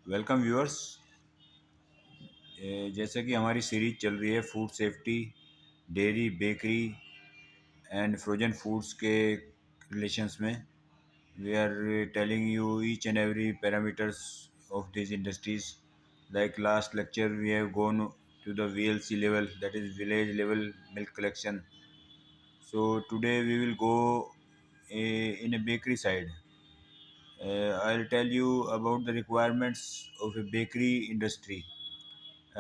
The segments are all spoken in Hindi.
Welcome viewers. जैसे कि हमारी सीरीज चल रही है food safety, dairy, bakery and frozen foods के रिलेशंस में, we are telling you each and every parameters of these industries. Like last lecture, we have gone to the VLC level, that is village level milk collection. So today we will go in a bakery side. I'll tell you about the requirements of a bakery industry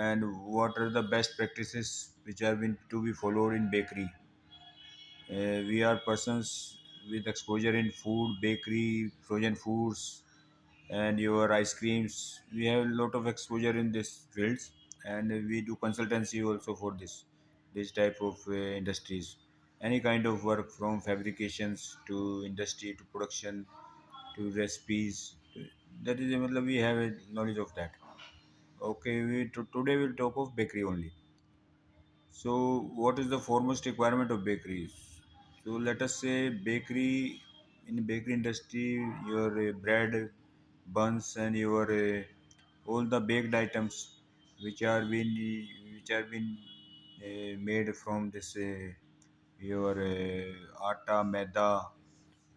and what are the best practices which are been to be followed in bakery. We are persons with exposure in food, bakery, frozen foods, and your ice creams. We have a lot of exposure in this fields, and we do consultancy also for this type of industries. Any kind of work from fabrications to industry to production to recipes. That is, मतलब we have a knowledge of that. Okay, today we'll talk of bakery only. So, what is the foremost requirement of bakeries? So, let us say bakery in bakery industry, your bread, buns, and your all the baked items which are been made from this your atta, maida,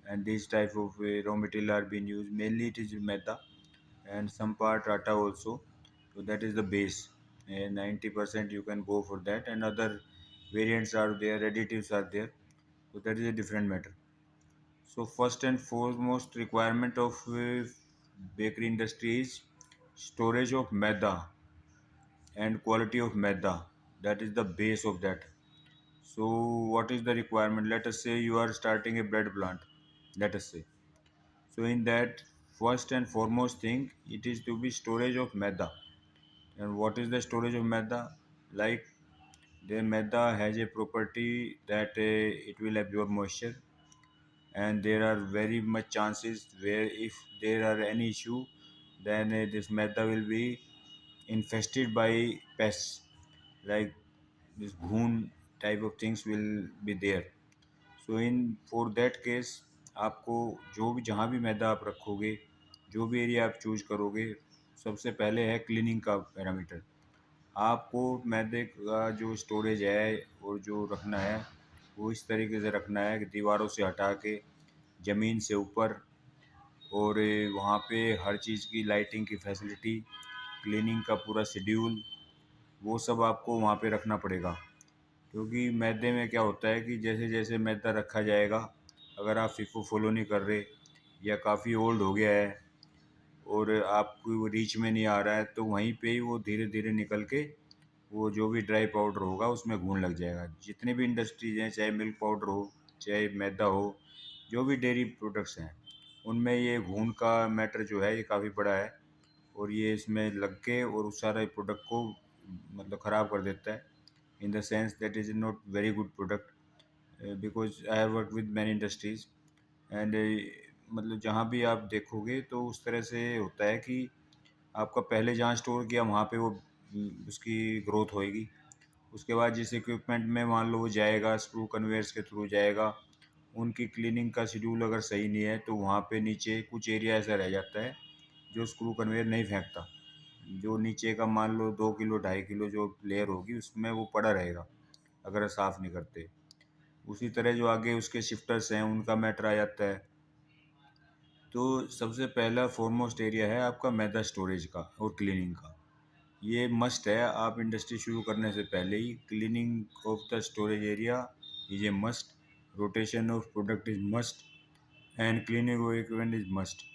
and these type of raw material are being used. Mainly, it is maida and some part atta also. So that is the base. And 90% you can go for that, and other variants are there, additives are there. So that is a different matter. So first and foremost requirement of bakery industry is storage of maida and quality of maida. That is the base of that. So what is the requirement? Let us say you are starting a bread plant. Let us say. So in that, first and foremost thing, it is to be storage of maida. And what is the storage of maida? Like the maida has a property that it will absorb moisture, and there are very much chances where if there are any issue, then this maida will be infested by pests, like this ghoon type of things will be there. So in for that case, आपको जो भी जहाँ भी मैदा आप रखोगे, जो भी एरिया आप चूज करोगे, सबसे पहले है क्लीनिंग का पैरामीटर। आपको मैदे का जो स्टोरेज है और जो रखना है, वो इस तरीके से रखना है कि दीवारों से हटा के ज़मीन से ऊपर, और वहाँ पे हर चीज़ की लाइटिंग की फैसिलिटी, क्लीनिंग का पूरा शेड्यूल, वो सब आपको वहाँ पे रखना पड़ेगा। क्योंकि मैदे में क्या होता है कि जैसे जैसे मैदा रखा जाएगा, अगर आप फिको फॉलो नहीं कर रहे या काफ़ी ओल्ड हो गया है और आपको वो रीच में नहीं आ रहा है, तो वहीं पे ही वो धीरे धीरे निकल के वो जो भी ड्राई पाउडर होगा उसमें घुन लग जाएगा। जितने भी इंडस्ट्रीज हैं, चाहे मिल्क पाउडर हो, चाहे मैदा हो, जो भी डेयरी प्रोडक्ट्स हैं, उनमें ये घुन का मैटर जो है ये काफ़ी बड़ा है, और ये इसमें लग के और उस सारे प्रोडक्ट को मतलब ख़राब कर देता है। In the sense that is not very good product, because I have work with many industries and मतलब जहाँ भी आप देखोगे तो उस तरह से होता है कि आपका पहले जहाँ स्टोर किया वहाँ पे वो उसकी ग्रोथ होएगी। उसके बाद जिस इक्विपमेंट में मान लो वो जाएगा, स्क्रू कन्वेयर्स के थ्रू जाएगा, उनकी क्लीनिंग का शेड्यूल अगर सही नहीं है तो वहाँ पे नीचे कुछ एरिया ऐसा रह जाता है जो स्क्रू कन्वेयर नहीं फेंकता। जो नीचे का मान लो 2 किलो 2.5 किलो जो लेयर होगी उसमें वो पड़ा रहेगा अगर साफ़ नहीं करते। उसी तरह जो आगे उसके शिफ्टर्स हैं उनका मैटर आ जाता है। तो सबसे पहला फॉरमोस्ट एरिया है आपका मैदा स्टोरेज का और क्लीनिंग का। ये मस्ट है, आप इंडस्ट्री शुरू करने से पहले ही cleaning of the storage area is a must, rotation of product is must, and cleaning of equipment is must.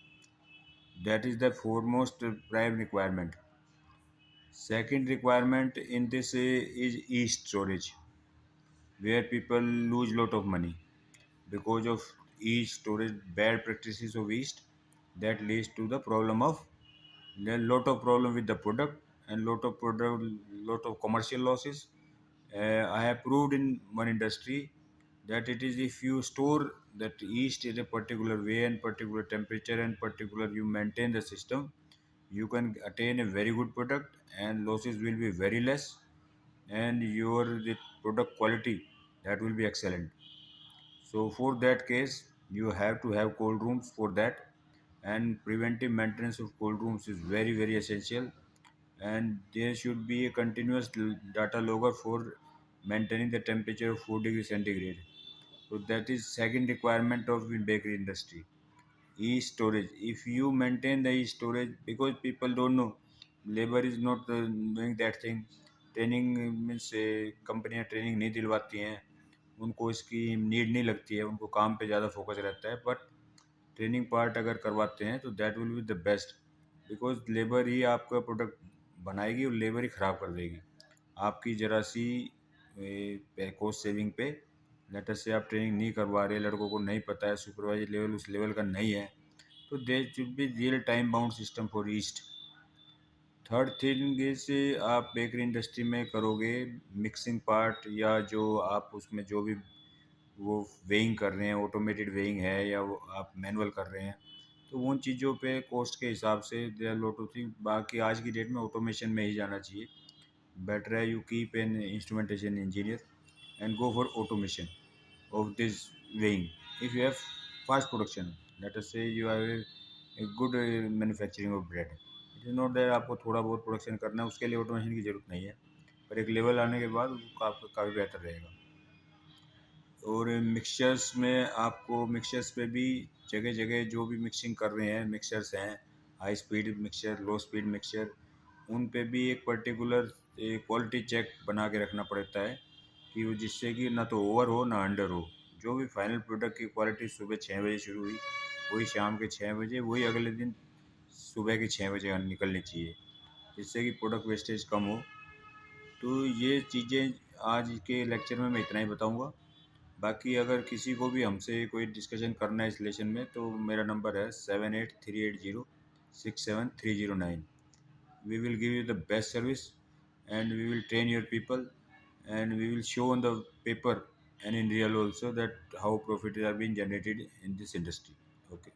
That is the foremost prime requirement. Second requirement in this is yeast storage, where people lose lot of money because of yeast storage, bad practices of yeast, that leads to the problem of there lot of problem with the product and lot of commercial losses. I have proved in one industry that it is if you store that yeast in a particular way and particular temperature and particular you maintain the system, you can attain a very good product and losses will be very less, and your the product quality that will be excellent. So for that case you have to have cold rooms for that, and preventive maintenance of cold rooms is very very essential, and there should be a continuous data logger for maintaining the temperature of 4 degrees centigrade. So that is second requirement of in bakery industry. E-storage. If you maintain the e-storage, because people don't know, labor is not doing that thing. Training means कंपनियां ट्रेनिंग नहीं दिलवाती हैं, उनको इसकी नीड नहीं लगती है, उनको काम पे ज़्यादा फोकस रहता है, बट ट्रेनिंग पार्ट अगर करवाते हैं तो that will be the best, because labour ही आपका प्रोडक्ट बनाएगी और लेबर ही ख़राब कर देगी आपकी जरा सी कॉस्ट सेविंग पे। लेटर से आप ट्रेनिंग नहीं करवा रहे, लड़कों को नहीं पता है, सुपरवाइजर लेवल उस लेवल का नहीं है, तो there should be real time bound system for east. Third thing is, आप बेकरी इंडस्ट्री में करोगे मिक्सिंग पार्ट, या जो आप उसमें जो भी वो वेइंग कर रहे हैं, ऑटोमेटेड वेइंग है या वो आप मैनुअल कर रहे हैं, तो उन चीज़ों पे कॉस्ट के हिसाब से they are lot of thing. बाकी आज की डेट में ऑटोमेशन में ही जाना चाहिए। बेटर है you keep an instrumentation engineer and go for automation of this weighing. If you have fast production, let us say you have a good manufacturing of bread, it is not that आपको थोड़ा बहुत प्रोडक्शन करना है, उसके लिए ऑटोमेशन की ज़रूरत नहीं है, पर एक लेवल आने के बाद वो काफ़ी बेहतर रहेगा। और मिक्सचर्स में आपको मिक्सचर्स पे भी जगह जगह जो भी मिक्सिंग कर रहे हैं मिक्सचर्स हैं, हाई स्पीड मिक्सचर, लो स्पीड मिक्सचर, उन पे भी एक पर्टिकुलर क्वालिटी चेक बना के रखना पड़ता है कि वो जिससे कि ना तो ओवर हो ना अंडर हो। जो भी फाइनल प्रोडक्ट की क्वालिटी सुबह 6 बजे शुरू हुई, वही शाम के 6 बजे, वही अगले दिन सुबह के 6 बजे निकलनी चाहिए, जिससे कि प्रोडक्ट वेस्टेज कम हो। तो ये चीज़ें आज के लेक्चर में मैं इतना ही बताऊंगा। बाकी अगर किसी को भी हमसे कोई डिस्कशन करना है इस लेसन में, तो मेरा नंबर है 7838067309। we will give you the best service, and we will train your people, and we will show on the paper and in real also that how profit are being generated in this industry. Okay.